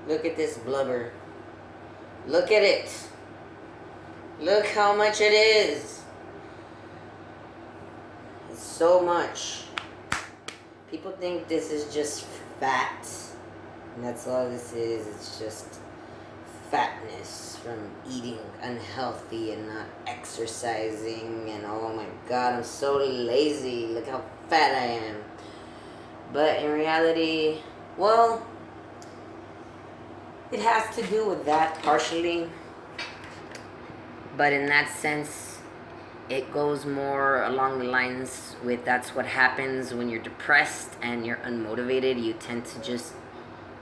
Look at this blubber. Look at it. Look how much it is. It's so much. People think this is just fat. And that's all this is. It's just fatness from eating unhealthy and not exercising. And oh my god, I'm so lazy. Look how fat I am. But in reality, well, it has to do with that partially. But in that sense, it goes more along the lines with that's what happens when you're depressed and you're unmotivated. You tend to just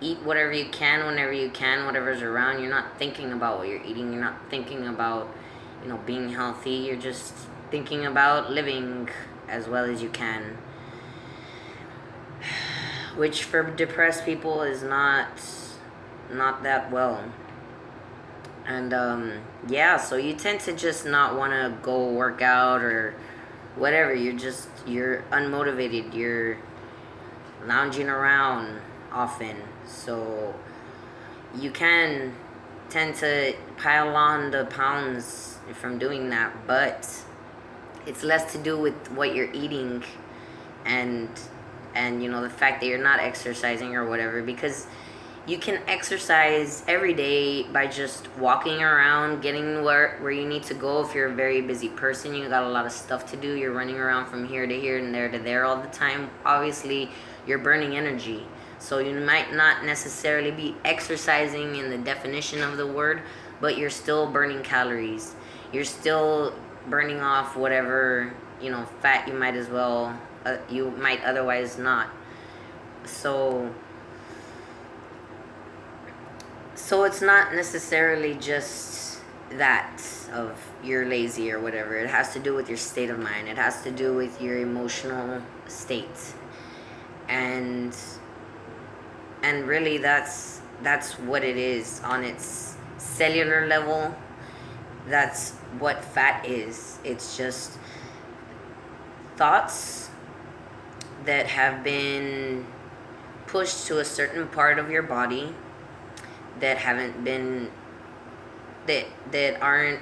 eat whatever you can, whenever you can, whatever's around. You're not thinking about what you're eating. You're not thinking about, being healthy. You're just thinking about living as well as you can. Which for depressed people is not that well. And yeah, so you tend to just not want to go work out or whatever. You're unmotivated. You're lounging around often. So you can tend to pile on the pounds from doing that, but it's less to do with what you're eating and the fact that you're not exercising or whatever, because you can exercise every day by just walking around, getting where you need to go. If you're a very busy person, you got a lot of stuff to do, you're running around from here to here and there to there all the time, obviously you're burning energy. So you might not necessarily be exercising in the definition of the word, but you're still burning calories. You're still burning off whatever, fat you might otherwise not. So it's not necessarily just that of you're lazy or whatever. It has to do with your state of mind. It has to do with your emotional state. And really that's what it is on its cellular level. That's what fat is. It's just thoughts that have been pushed to a certain part of your body that haven't been that aren't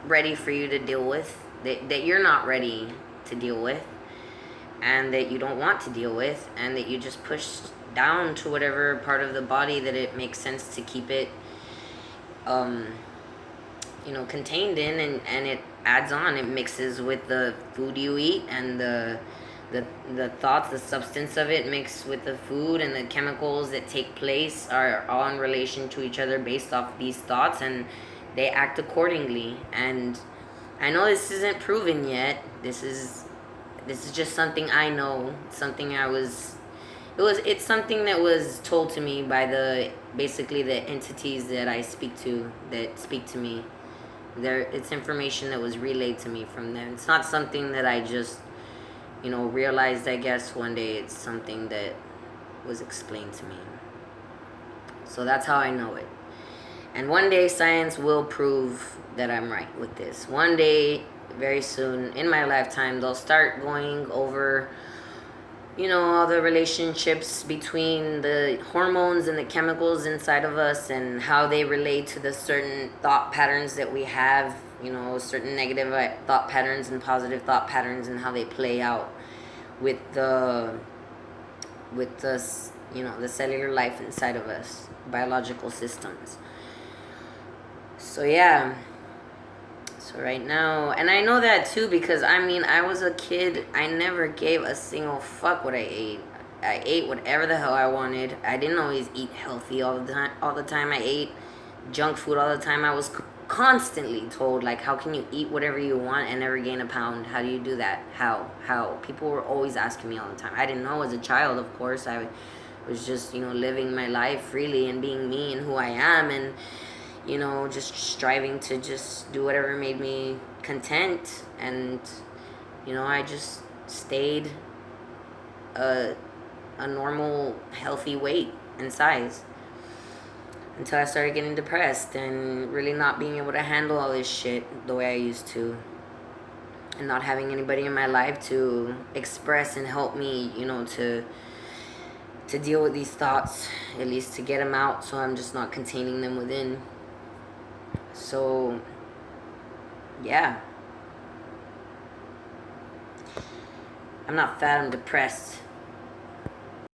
ready for you to deal with, that you're not ready to deal with, and that you don't want to deal with, and that you just push down to whatever part of the body that it makes sense to keep it contained in, and it adds on. It mixes with the food you eat, and the thoughts, the substance of it mixed with the food, and the chemicals that take place are all in relation to each other based off these thoughts, and they act accordingly. And I know this isn't proven yet. This is just something I know. It's something that was told to me by basically the entities that I speak to, that speak to me. It's information that was relayed to me from them. It's not something that I just realized, I guess, one day. It's something that was explained to me. So that's how I know it. And one day science will prove that I'm right with this. One day, very soon, in my lifetime, they'll start going over, all the relationships between the hormones and the chemicals inside of us, and how they relate to the certain thought patterns that we have, certain negative thought patterns and positive thought patterns, and how they play out with the the cellular life inside of us, biological systems. So yeah. So right now, and I know that too, because I was a kid. I never gave a single fuck what I ate. I ate whatever the hell I wanted. I didn't always eat healthy all the time. I ate junk food all the time. I was constantly told, like, how can you eat whatever you want and never gain a pound? How do you do that? How? People were always asking me all the time. I didn't know as a child, of course. I was just, living my life freely and being me and who I am, and just striving to just do whatever made me content. And I just stayed a normal, healthy weight and size until I started getting depressed and really not being able to handle all this shit the way I used to, and not having anybody in my life to express and help me, to deal with these thoughts, at least to get them out, so I'm just not containing them within. So, yeah. I'm not fat, I'm depressed.